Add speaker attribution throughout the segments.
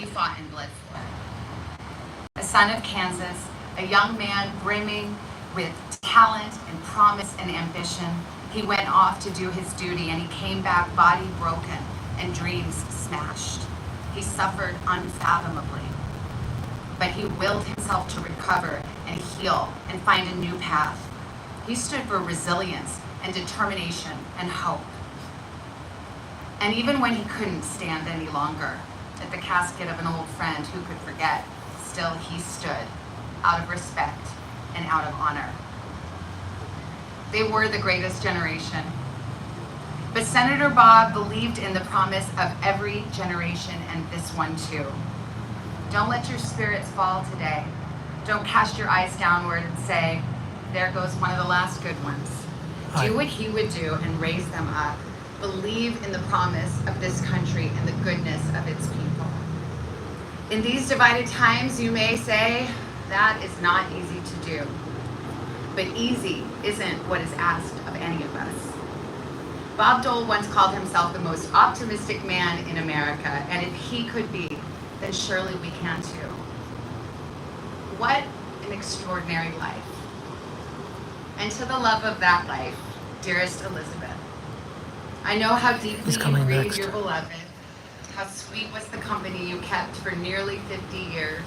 Speaker 1: you fought and bled for. A son of Kansas, a young man brimming with talent and promise and ambition, he went off to do his duty, and he came back body broken and dreams smashed. He suffered unfathomably, but he willed himself to recover and heal and find a new path. He stood for resilience and determination and hope. And even when he couldn't stand any longer, at the casket of an old friend who could forget, still he stood, out of respect and out of honor. They were the greatest generation. But Senator Bob believed in the promise of every generation, and this one too. Don't let your spirits fall today. Don't cast your eyes downward and say, there goes one of the last good ones. Do what he would do and raise them up. Believe in the promise of this country and the goodness of its people. In these divided times, you may say, that is not easy to do. But easy isn't what is asked of any of us. Bob Dole once called himself the most optimistic man in America, and if he could be, then surely we can too. What an extraordinary life. And to the love of that life, dearest Elizabeth, I know how deeply you grieve your beloved, how sweet was the company you kept for nearly 50 years,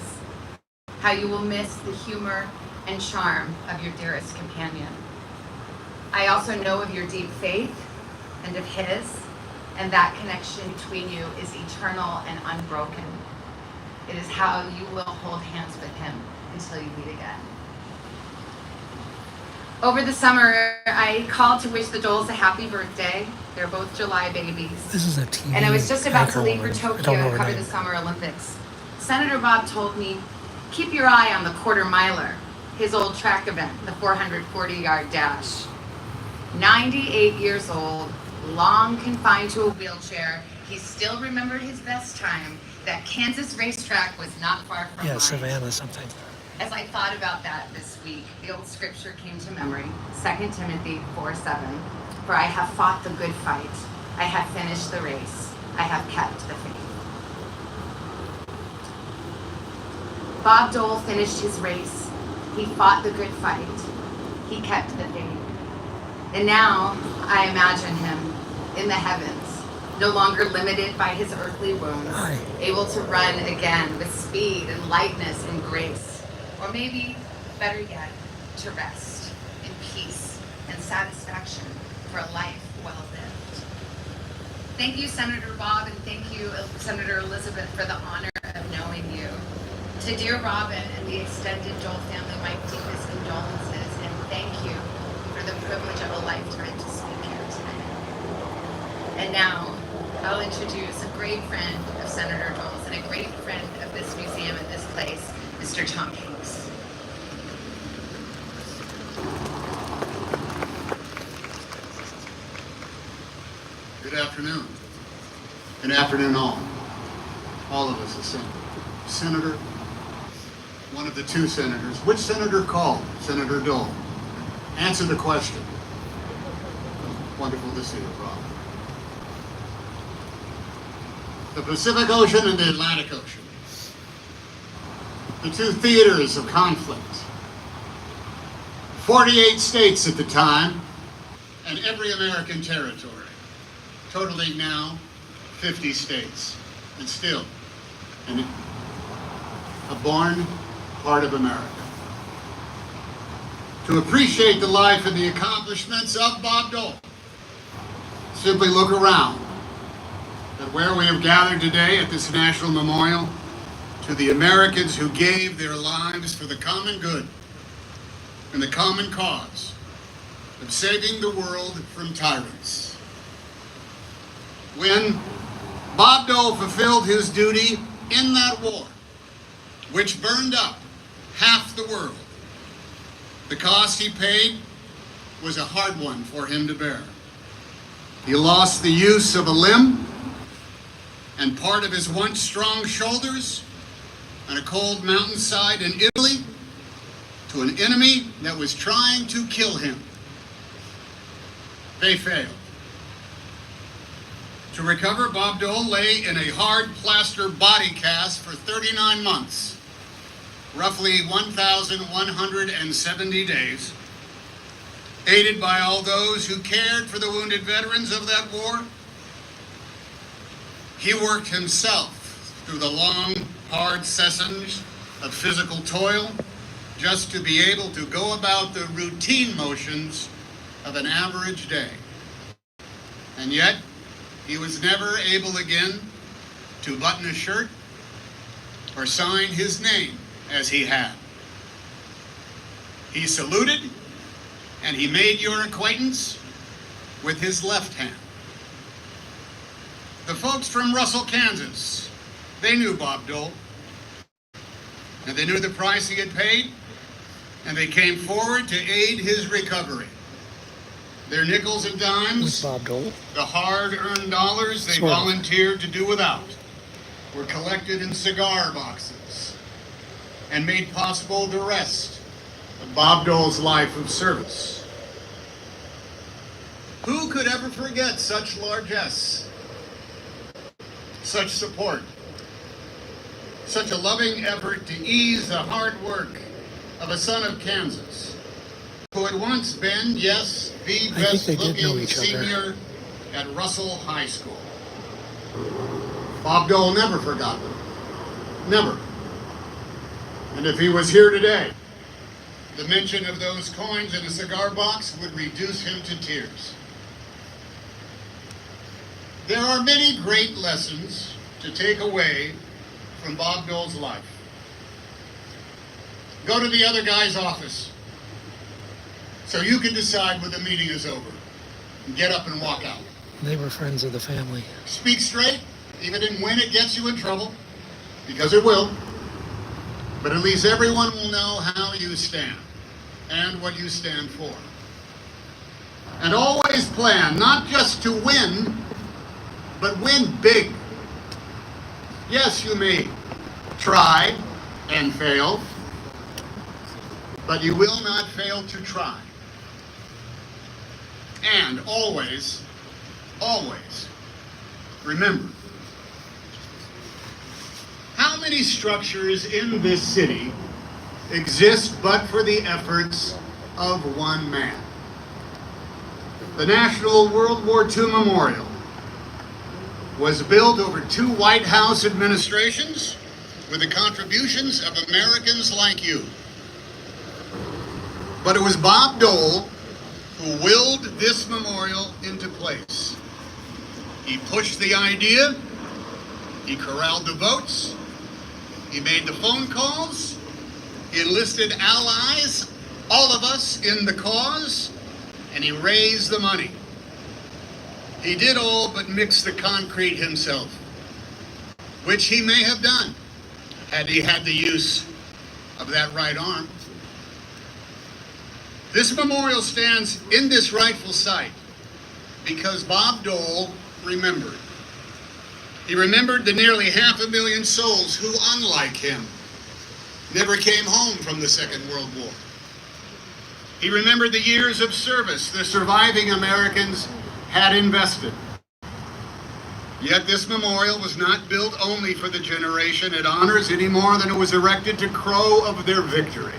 Speaker 1: how you will miss the humor and charm of your dearest companion. I also know of your deep faith and of his, and that connection between you is eternal and unbroken. It is how you will hold hands with him until you meet again. Over the summer, I called to wish the Doles a happy birthday. They're both July babies.
Speaker 2: This is a TV
Speaker 1: and I was just about to leave for
Speaker 2: woman.
Speaker 1: Tokyo to cover the Summer Olympics. Senator Bob told me, keep your eye on the quarter miler, his old track event, the 440-yard dash. 98 years old, long confined to a wheelchair, he still remembered his best time. That Kansas racetrack was not far from mine.
Speaker 2: Savannah something.
Speaker 1: As I thought about that this week, the old scripture came to memory, 2 Timothy 4:7. For I have fought the good fight, I have finished the race, I have kept the faith. Bob Dole finished his race. He fought the good fight. He kept the faith. And now I imagine him in the heavens, no longer limited by his earthly wounds, able to run again with speed and lightness and grace. Or maybe, better yet, to rest in peace and satisfaction for a life well lived. Thank you, Senator Bob, and thank you, Senator Elizabeth, for the honor of knowing you. To dear Robin and the extended Dole family, my deepest condolences, and thank you for the privilege of a lifetime to speak here today. And now, I'll introduce a great friend of Senator Dole's and a great friend of this museum and this place, Mr. Tom Hanks.
Speaker 3: Good afternoon. Good afternoon, all. All of us assembled. Senator, one of the two senators. Which senator called? Senator Dole. Answer the question. Wonderful to see you, Rob. The Pacific Ocean and the Atlantic Ocean. The two theaters of conflict. 48 states at the time, and every American territory. Totaling now 50 states, and still a born part of America. To appreciate the life and the accomplishments of Bob Dole, simply look around at where we have gathered today at this national memorial to the Americans who gave their lives for the common good and the common cause of saving the world from tyrants. When Bob Dole fulfilled his duty in that war, which burned up half the world, the cost he paid was a hard one for him to bear. He lost the use of a limb and part of his once strong shoulders on a cold mountainside in Italy to an enemy that was trying to kill him. They failed. To recover, Bob Dole lay in a hard plaster body cast for 39 months, roughly 1,170 days, aided by all those who cared for the wounded veterans of that war. He worked himself through the long, hard sessions of physical toil just to be able to go about the routine motions of an average day. And yet, he was never able again to button a shirt or sign his name as he had. He saluted and he made your acquaintance with his left hand. The folks from Russell, Kansas, they knew Bob Dole, and they knew the price he had paid, and they came forward to aid his recovery. Their nickels and dimes,
Speaker 2: Bob Dole,
Speaker 3: the hard-earned dollars they volunteered to do without, were collected in cigar boxes and made possible the rest of Bob Dole's life of service. Who could ever forget such largesse, such support, such a loving effort to ease the hard work of a son of Kansas, who had once been, yes, the best-looking senior at Russell High School. Bob Dole never forgot them. Never. And if he was here today, the mention of those coins in a cigar box would reduce him to tears. There are many great lessons to take away from Bob Dole's life. Go to the other guy's office so you can decide when the meeting is over. And get up and walk out.
Speaker 2: They were friends of the family.
Speaker 3: Speak straight, even when it gets you in trouble, because it will. But at least everyone will know how you stand and what you stand for. And always plan not just to win, but win big. Yes, you may try and fail, but you will not fail to try. And always, always remember, how many structures in this city exist but for the efforts of one man? The National World War II Memorial was built over 2 White House administrations with the contributions of Americans like you. But it was Bob Dole who willed this memorial into place. He pushed the idea, he corralled the votes, he made the phone calls, he enlisted allies, all of us in the cause, and he raised the money. He did all but mix the concrete himself, which he may have done had he had the use of that right arm. This memorial stands in this rightful site because Bob Dole remembered. He remembered the nearly 500,000 souls who, unlike him, never came home from the Second World War. He remembered the years of service the surviving Americans had invested. Yet this memorial was not built only for the generation it honors any more than it was erected to crow of their victory.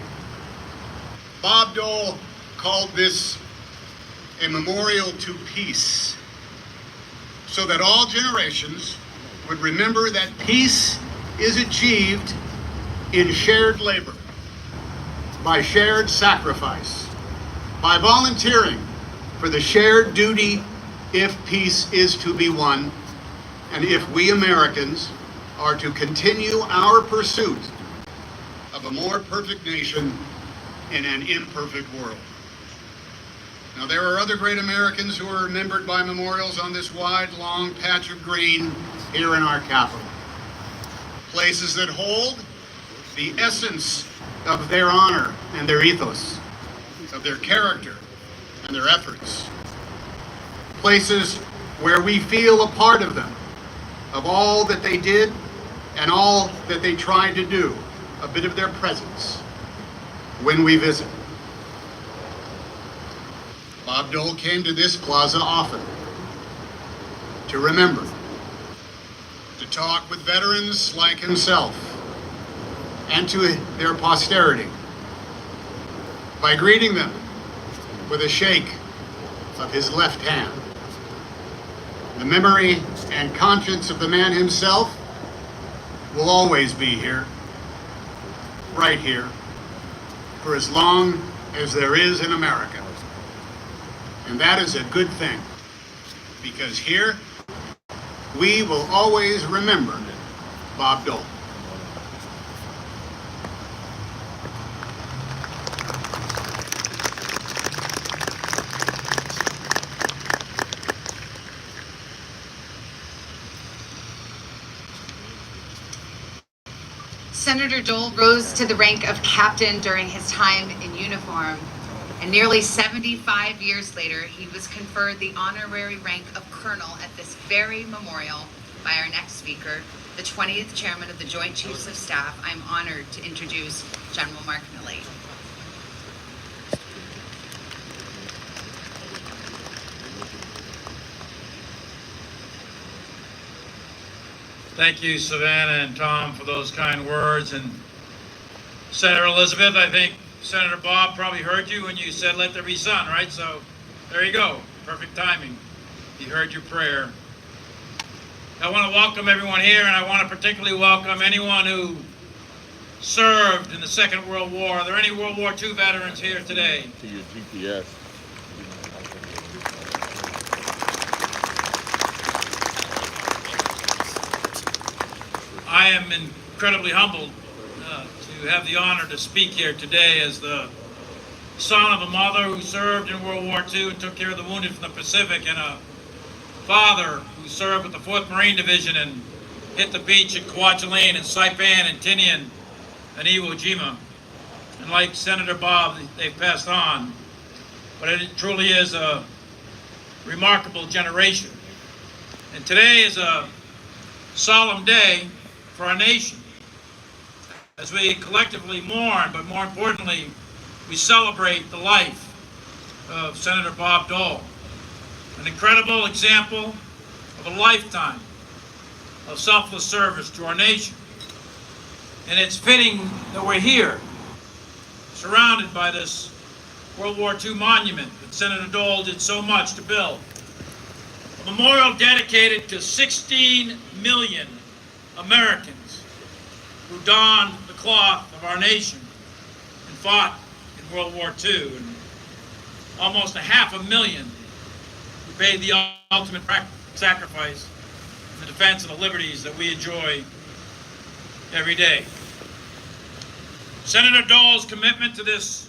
Speaker 3: Bob Dole called this a memorial to peace, so that all generations would remember that peace is achieved in shared labor, by shared sacrifice, by volunteering for the shared duty if peace is to be won, and if we Americans are to continue our pursuit of a more perfect nation in an imperfect world. Now, there are other great Americans who are remembered by memorials on this wide, long patch of green here in our capital. Places that hold the essence of their honor and their ethos, of their character and their efforts. Places where we feel a part of them, of all that they did and all that they tried to do, a bit of their presence when we visit. Bob Dole came to this plaza often. to remember, to talk with veterans like himself and to their posterity by greeting them with a shake of his left hand. The memory and conscience of the man himself will always be here, right here, for as long as there is in America. And that is a good thing, because here we will always remember Bob Dole.
Speaker 1: Senator Dole rose to the rank of captain during his time in uniform, and nearly 75 years later, he was conferred the honorary rank of colonel at this very memorial by our next speaker, the 20th chairman of the Joint Chiefs of Staff. I'm honored to introduce General Mark Milley.
Speaker 4: Thank you, Savannah and Tom, for those kind words. And Senator Elizabeth, I think Senator Bob probably heard you when you said, "Let there be sun," right? So there you go. Perfect timing. He heard your prayer. I want to welcome everyone here, and I want to particularly welcome anyone who served in the Second World War. Are there any World War II veterans here today?
Speaker 5: To your GPS.
Speaker 4: I am incredibly humbled to have the honor to speak here today as the son of a mother who served in World War II and took care of the wounded from the Pacific, and a father who served with the 4th Marine Division and hit the beach at Kwajalein and Saipan and Tinian and Iwo Jima. And like Senator Bob, they've passed on. But it truly is a remarkable generation. And today is a solemn day for our nation as we collectively mourn, but more importantly, we celebrate the life of Senator Bob Dole, an incredible example of a lifetime of selfless service to our nation. And it's fitting that we're here, surrounded by this World War II monument that Senator Dole did so much to build. A memorial dedicated to 16 million Americans who donned the cloth of our nation and fought in World War II, and almost 500,000 who paid the ultimate sacrifice in the defense of the liberties that we enjoy every day. Senator Dole's commitment to this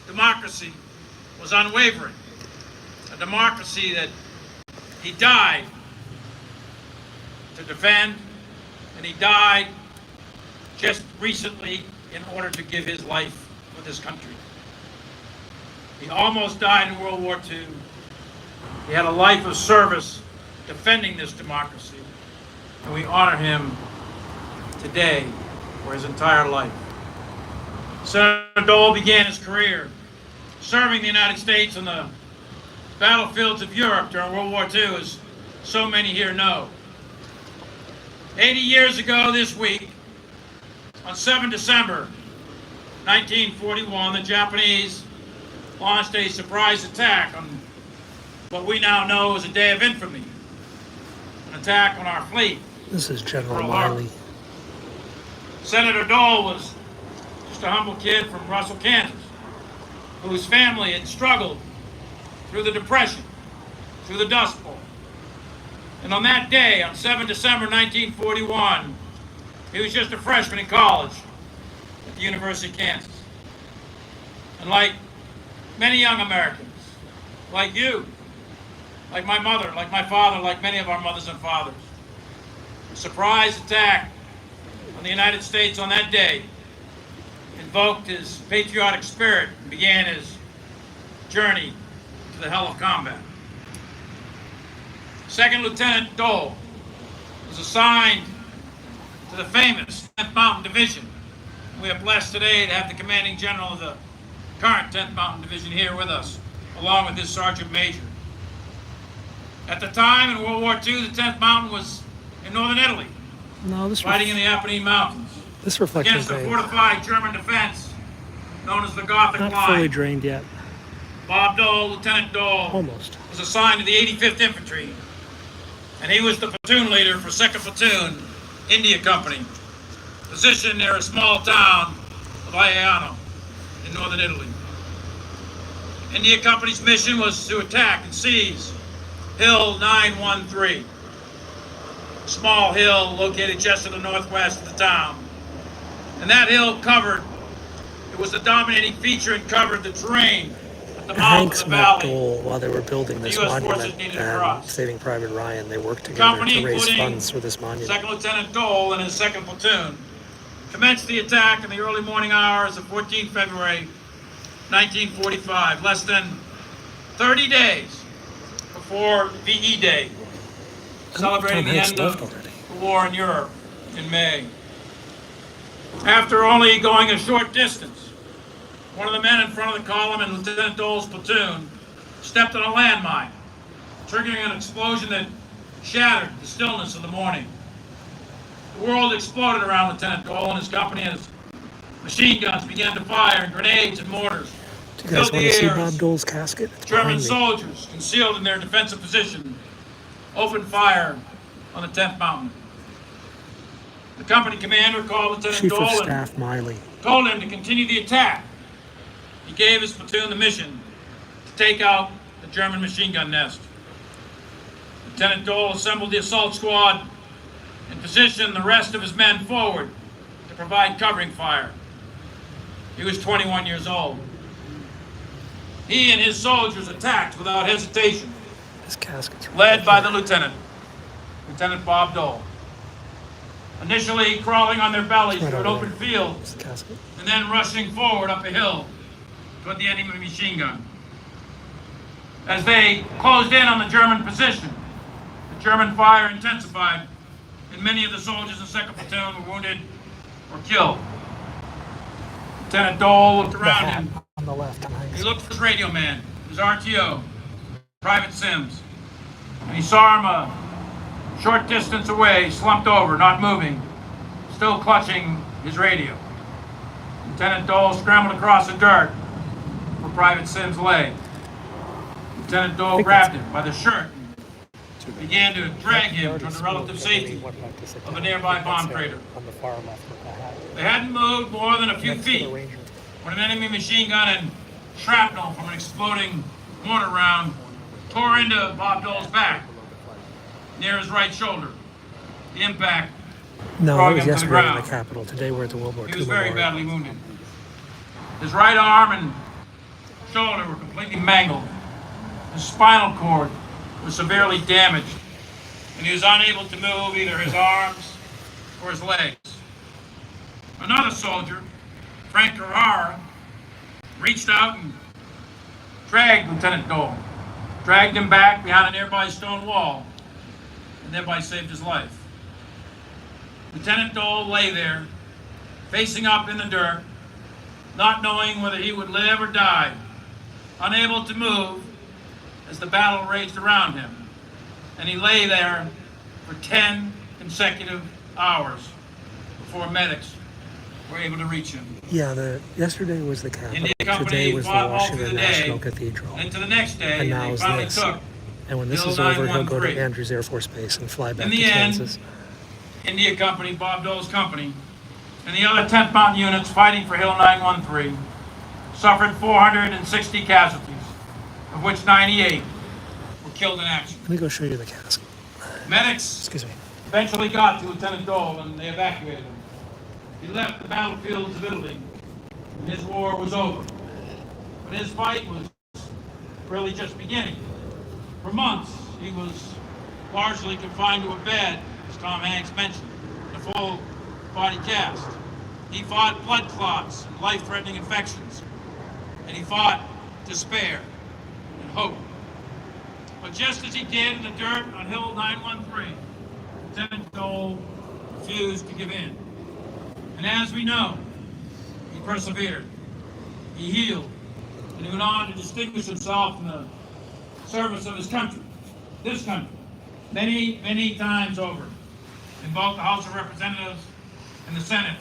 Speaker 4: democracy was unwavering, a democracy that he died to defend, and he died just recently in order to give his life for this country. He almost died in World War II. He had a life of service defending this democracy, and we honor him today for his entire life. Senator Dole began his career serving the United States on the battlefields of Europe during World War II, as so many here know. 80 years ago this week, on 7 December 1941, the Japanese launched a surprise attack on what we now know as a day of infamy, an attack on our fleet.
Speaker 2: This is General
Speaker 4: Pearl Harbor.
Speaker 2: Wiley.
Speaker 4: Senator Dole was just a humble kid from Russell, Kansas, whose family had struggled through the Depression, through the Dust Bowl. And on that day, on 7 December 1941, he was just a freshman in college at the University of Kansas. And like many young Americans, like you, like my mother, like my father, like many of our mothers and fathers, a surprise attack on the United States on that day invoked his patriotic spirit and began his journey to the hell of combat. Second Lieutenant Dole was assigned to the famous 10th Mountain Division. We are blessed today to have the commanding general of the current 10th Mountain Division here with us, along with his sergeant major. At the time, in World War II, the 10th Mountain was in northern Italy,
Speaker 2: No,
Speaker 4: fighting in the Apennine Mountains
Speaker 2: this reflects
Speaker 4: against
Speaker 2: his
Speaker 4: a
Speaker 2: age.
Speaker 4: fortified German defense known as the Gothic
Speaker 2: Not fully
Speaker 4: Line.
Speaker 2: drained yet.
Speaker 4: Bob Dole, Lieutenant Dole,
Speaker 2: Almost.
Speaker 4: was assigned to the 85th Infantry, and he was the platoon leader for 2nd Platoon, India Company, positioned near a small town of Aiano in northern Italy. India Company's mission was to attack and seize Hill 913, a small hill located just to the northwest of the town. And that hill it was the dominating feature and covered the terrain at the mouth
Speaker 2: Hanks
Speaker 4: of the
Speaker 2: met
Speaker 4: valley.
Speaker 2: Dole while they were building this
Speaker 4: The U.S. forces
Speaker 2: monument
Speaker 4: needed to
Speaker 2: and
Speaker 4: cross.
Speaker 2: Saving Private Ryan. They worked together
Speaker 4: Company,
Speaker 2: to raise
Speaker 4: including
Speaker 2: funds for this monument.
Speaker 4: Second Lieutenant Dole and his 2nd Platoon, commenced the attack in the early morning hours of 14 February 1945, less than 30 days before VE Day, celebrating the
Speaker 2: Hanks
Speaker 4: end
Speaker 2: left
Speaker 4: of
Speaker 2: already.
Speaker 4: the war in Europe in May. After only going a short distance, one of the men in front of the column in Lieutenant Dole's platoon stepped on a landmine, triggering an explosion that shattered the stillness of the morning. The world exploded around Lieutenant Dole and his company as machine guns began to fire and grenades and mortars
Speaker 2: Do you guys
Speaker 4: filled
Speaker 2: want
Speaker 4: the
Speaker 2: to see
Speaker 4: air
Speaker 2: Bob
Speaker 4: as
Speaker 2: Dole's casket? It's
Speaker 4: German
Speaker 2: behind me.
Speaker 4: soldiers, concealed in their defensive position, opened fire on the 10th Mountain. The company commander called Lieutenant
Speaker 2: Chief of
Speaker 4: Dole and
Speaker 2: Staff Miley.
Speaker 4: told him to continue the attack. He gave his platoon the mission to take out the German machine gun nest. Lieutenant Dole assembled the assault squad and positioned the rest of his men forward to provide covering fire. He was 21 years old. He and his soldiers attacked without hesitation,
Speaker 2: His casket's
Speaker 4: led by the lieutenant, Lieutenant Bob Dole. Initially crawling on their bellies
Speaker 2: Right
Speaker 4: through an
Speaker 2: over
Speaker 4: open
Speaker 2: there.
Speaker 4: field,
Speaker 2: His casket.
Speaker 4: and then rushing forward up a hill toward the enemy machine gun. As they closed in on the German position, the German fire intensified, and many of the soldiers in 2nd Platoon were wounded or killed. Lieutenant Dole looked
Speaker 2: The
Speaker 4: around
Speaker 2: hat
Speaker 4: him.
Speaker 2: on the left.
Speaker 4: He
Speaker 2: Hanks.
Speaker 4: looked for his radio man, his RTO, Private Sims, and he saw him a short distance away, slumped over, not moving, still clutching his radio. Lieutenant Dole scrambled across the dirt where Private Sims lay. Lieutenant Dole
Speaker 2: think
Speaker 4: grabbed
Speaker 2: that's-
Speaker 4: him by the shirt and began to drag him toward the relative safety of a nearby bomb crater.
Speaker 2: On the far left with the hat.
Speaker 4: They hadn't moved more than a few
Speaker 2: Next to the
Speaker 4: feet
Speaker 2: Ranger.
Speaker 4: when an enemy machine gun and shrapnel from an exploding mortar round tore into Bob Dole's back near his right shoulder. The impact
Speaker 2: No,
Speaker 4: brought
Speaker 2: it was
Speaker 4: him to the
Speaker 2: yesterday in the
Speaker 4: ground.
Speaker 2: Capitol. Today we're at the World War
Speaker 4: He
Speaker 2: II
Speaker 4: was very
Speaker 2: Memorial.
Speaker 4: badly wounded. His right arm and shoulder were completely mangled. His spinal cord was severely damaged, and he was unable to move either his arms or his legs. Another soldier, Frank Carrara, reached out and dragged Lieutenant Dole, dragged him back behind a nearby stone wall, and thereby saved his life. Lieutenant Dole lay there, facing up in the dirt, not knowing whether he would live or die, unable to move as the battle raged around him. And he lay there for 10 consecutive hours before medics were able to reach him.
Speaker 2: Yeah, yesterday was the Capitol.
Speaker 4: India Company
Speaker 2: Today was the
Speaker 4: fought all through
Speaker 2: Washington
Speaker 4: the day,
Speaker 2: National Cathedral.
Speaker 4: and to the next day,
Speaker 2: And now
Speaker 4: they
Speaker 2: is
Speaker 4: finally
Speaker 2: this.
Speaker 4: took
Speaker 2: And when this
Speaker 4: Hill
Speaker 2: is over, he'll go
Speaker 4: 913.
Speaker 2: to Andrews Air Force Base and fly back
Speaker 4: In
Speaker 2: to
Speaker 4: the end,
Speaker 2: Kansas.
Speaker 4: India Company, Bob Dole's company, and the other 10th Mountain units fighting for Hill 913 suffered 460 casualties, of which 98 were killed in action.
Speaker 2: Let me go show you the casket.
Speaker 4: Medics
Speaker 2: Excuse me.
Speaker 4: eventually got to Lieutenant Dole and they evacuated him. He left the battlefields of Italy and his war was over. But his fight was really just beginning. For months, he was largely confined to a bed, as Tom Hanks mentioned, in a full body cast. He fought blood clots and life-threatening infections. And he fought despair and hope. But just as he did in the dirt on Hill 913, Lieutenant Dole refused to give in. And as we know, he persevered. He healed. And he went on to distinguish himself in the service of his country this country many, many times over in both the House of Representatives and the Senate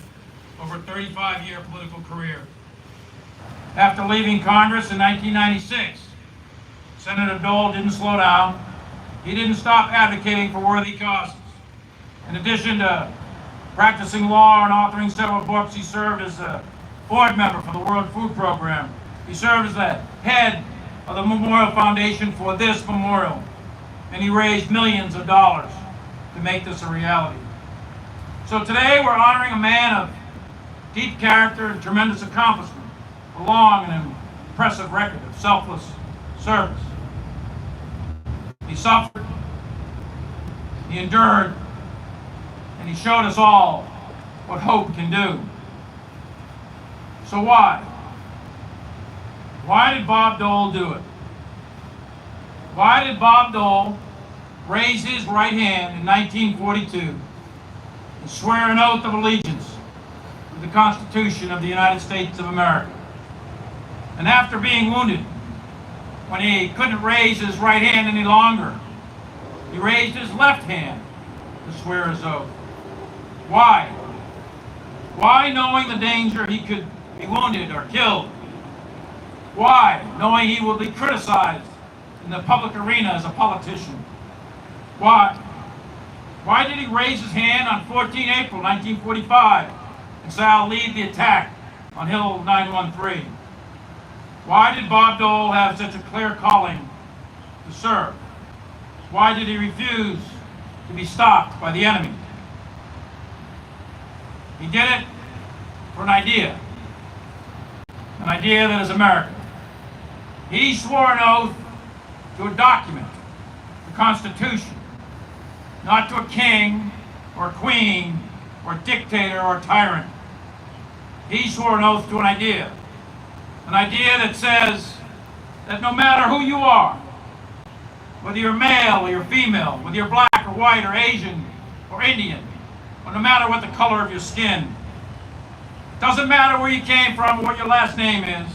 Speaker 4: over a 35-year political career. After leaving Congress in 1996, Senator Dole didn't slow down. He didn't stop advocating for worthy causes. In addition to practicing law and authoring several books, he served as a board member for the World Food Program. He served as the head of the Memorial Foundation for this memorial, and he raised millions of dollars to make this a reality. So today we're honoring a man of deep character and tremendous accomplishment, a long and impressive record of selfless service. He suffered, he endured, and he showed us all what hope can do. So why? Why did Bob Dole do it? Why did Bob Dole raise his right hand in 1942 and swear an oath of allegiance to the Constitution of the United States of America? And after being wounded, when he couldn't raise his right hand any longer, he raised his left hand to swear his oath. Why? Why, knowing the danger he could be wounded or killed? Why, knowing he will be criticized in the public arena as a politician? Why? Why did he raise his hand on 14 April 1945 and say, "I'll lead the attack on Hill 913"? Why did Bob Dole have such a clear calling to serve? Why did he refuse to be stopped by the enemy? He did it for an idea that is America. He swore an oath to a document, the Constitution, not to a king or a queen or a dictator or a tyrant. He swore an oath to an idea that says that no matter who you are, whether you're male or you're female, whether you're black or white or Asian or Indian, or no matter what the color of your skin, it doesn't matter where you came from or what your last name is.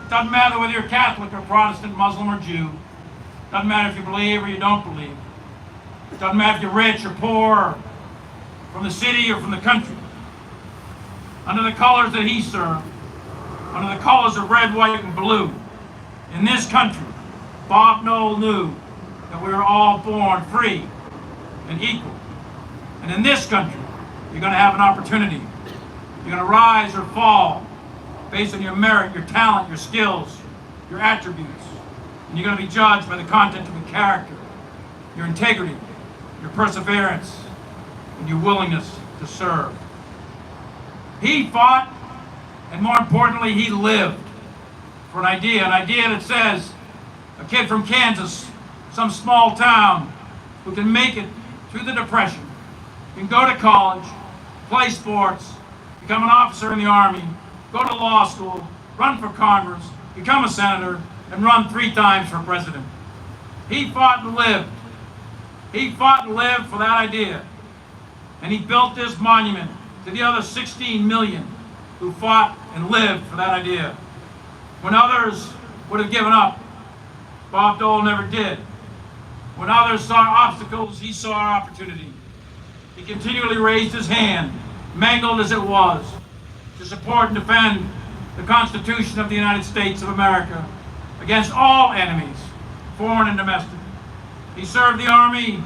Speaker 4: It doesn't matter whether you're Catholic or Protestant, Muslim or Jew. It doesn't matter if you believe or you don't believe. It doesn't matter if you're rich or poor, or from the city or from the country. Under the colors that he served, under the colors of red, white, and blue, in this country, Bob Dole knew that we were all born free and equal. And in this country, you're going to have an opportunity. You're going to rise or fall based on your merit, your talent, your skills, your attributes. And you're going to be judged by the content of your character, your integrity, your perseverance, and your willingness to serve. He fought, and more importantly, he lived for an idea that says a kid from Kansas, some small town, who can make it through the Depression, can go to college, play sports, become an officer in the Army, go to law school, run for Congress, become a senator, and run 3 times for president. He fought and lived. He fought and lived for that idea. And he built this monument to the other 16 million who fought and lived for that idea. When others would have given up, Bob Dole never did. When others saw obstacles, he saw opportunity. He continually raised his hand, mangled as it was, to support and defend the Constitution of the United States of America against all enemies, foreign and domestic. He served the Army,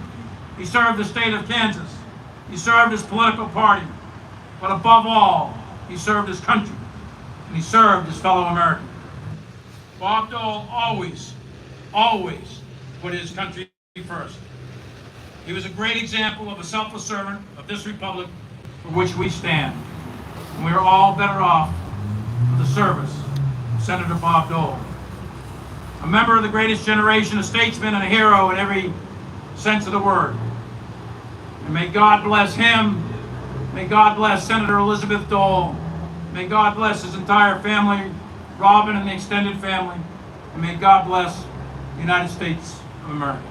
Speaker 4: he served the state of Kansas, he served his political party, but above all, he served his country, and he served his fellow Americans. Bob Dole always put his country first. He was a great example of a selfless servant of this republic for which we stand. And we are all better off for the service of Senator Bob Dole. A member of the greatest generation, a statesman and a hero in every sense of the word. And may God bless him. May God bless Senator Elizabeth Dole. May God bless his entire family, Robin and the extended family. And may God bless the United States of America.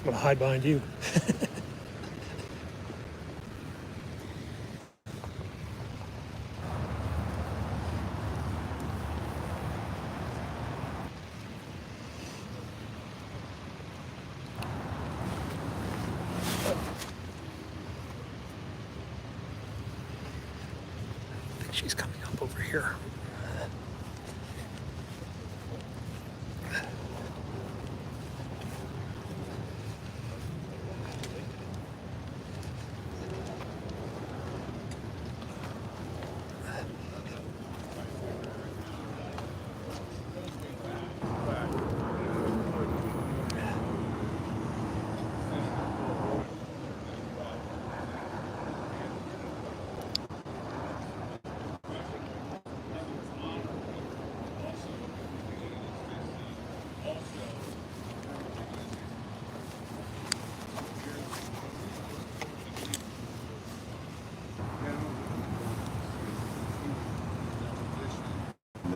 Speaker 2: I'm gonna hide behind you. I think she's coming up over here.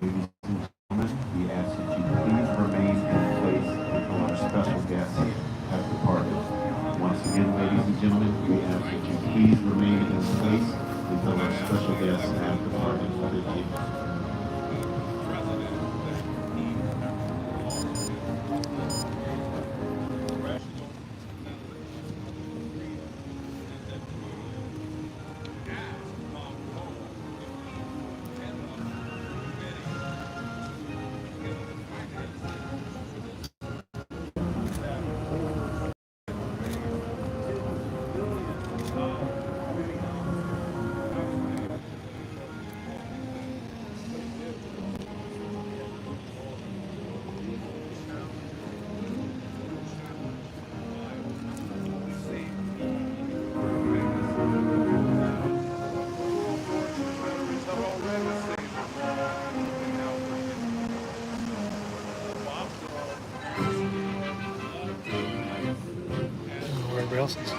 Speaker 5: Ladies and gentlemen, we ask that you please remain in place until our special guests have departed. Once again, ladies and gentlemen, we ask that you please remain in place until our special guests have departed. Thank you.
Speaker 2: Where everybody else is.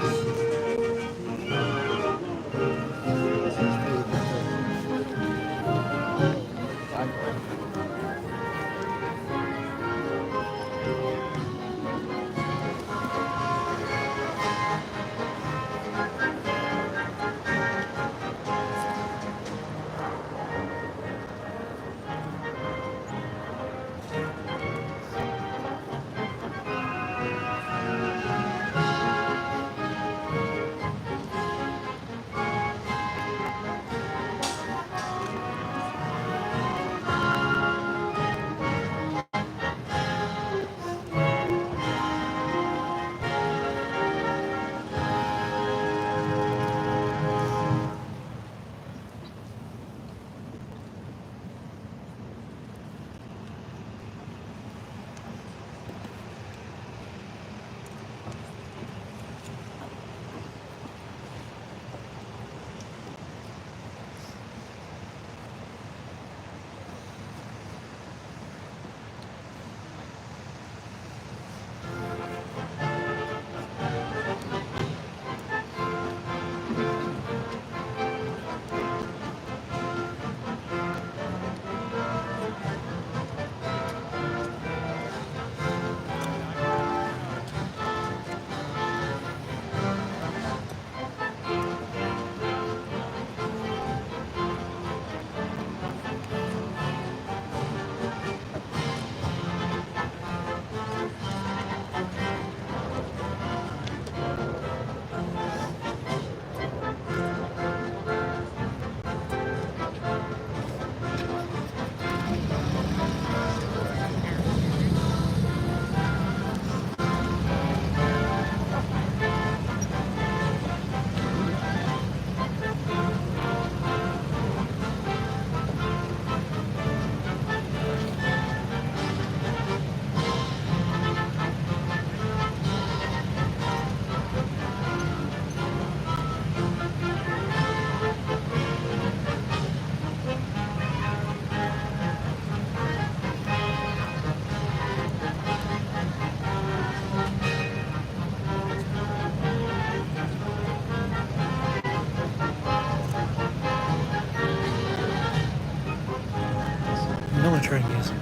Speaker 2: Military music.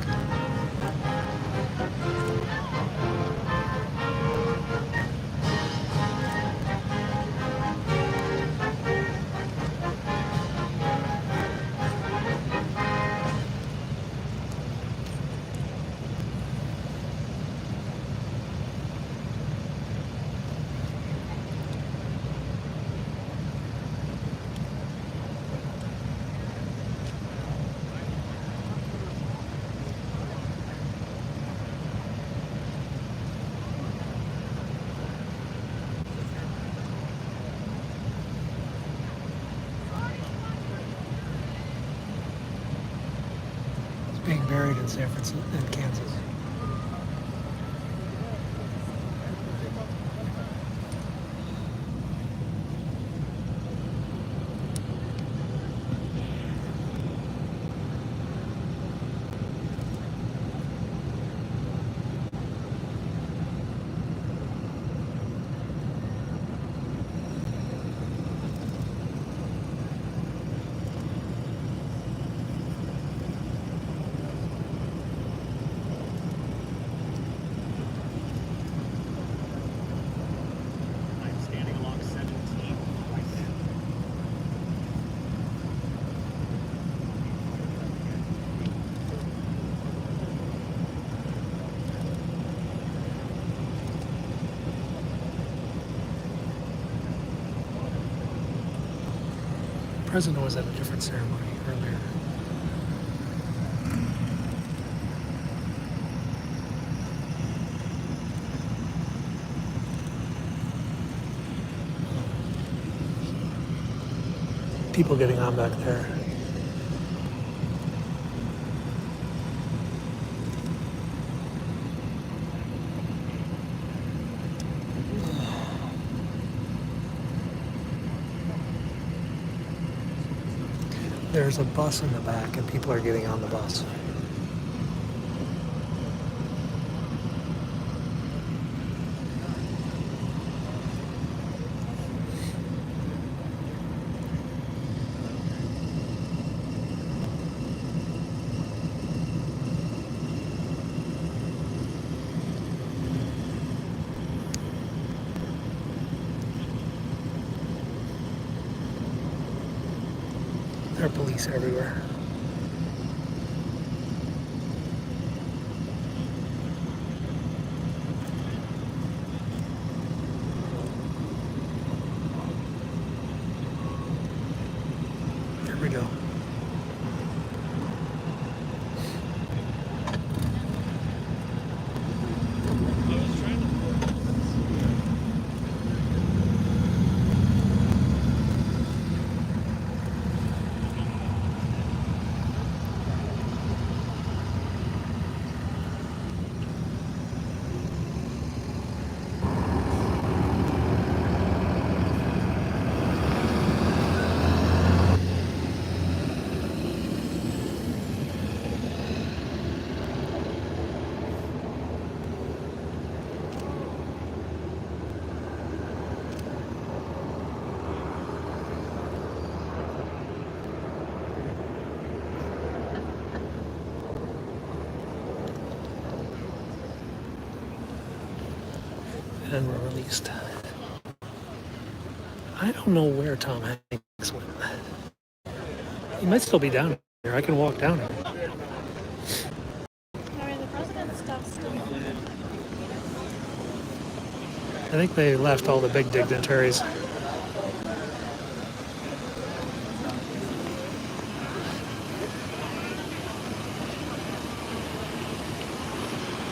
Speaker 2: street in San Francisco, in Kansas.
Speaker 6: I'm standing along 17 right now.
Speaker 2: The president was at a different ceremony earlier. People getting on back there. There's a bus in the back and people are getting on the bus. There are police everywhere. Here we go. And were released. I don't know where Tom Hanks went. He might still be down here. I can walk down here.
Speaker 7: I mean, the president's stuff's still.
Speaker 2: I think they left all the big dignitaries.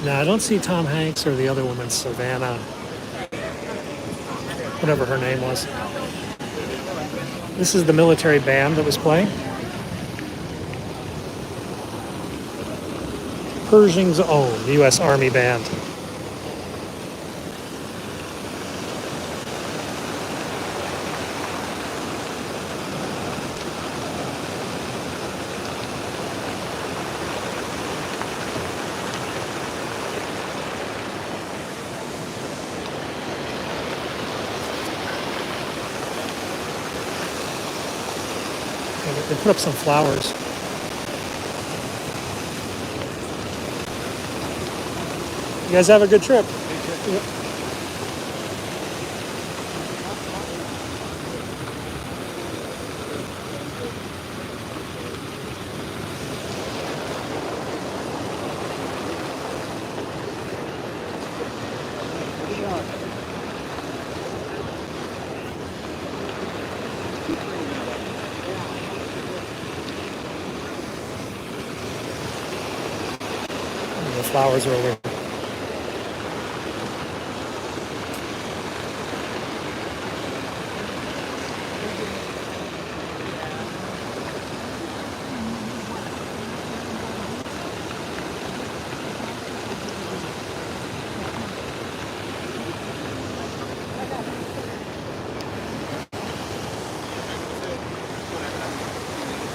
Speaker 2: No, I don't see Tom Hanks or the other woman, Savannah, whatever her name was. This is the military band that was playing. Pershing's Own, the U.S. Army Band. They put up some flowers. You guys have a good trip. Yep. The flowers are over.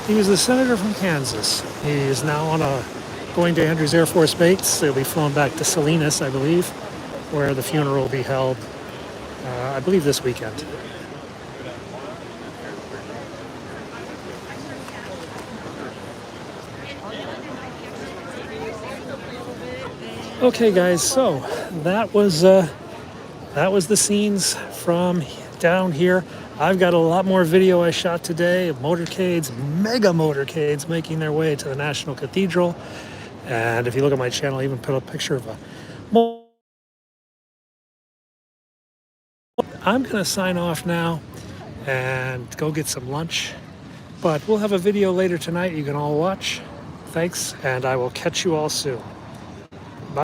Speaker 2: He was the senator from Kansas. He is now on a going to Andrews Air Force Base. They'll be flown back to Salinas, I believe, where the funeral will be held, I believe, this weekend. Okay, guys. So that was the scenes from down here. I've got a lot more video I shot today of motorcades, mega motorcades, making their way to the National Cathedral. And if you look at my channel, I even put a picture of a I'm going to sign off now and go get some lunch. But we'll have a video later tonight you can all watch. Thanks, and I will catch you all soon.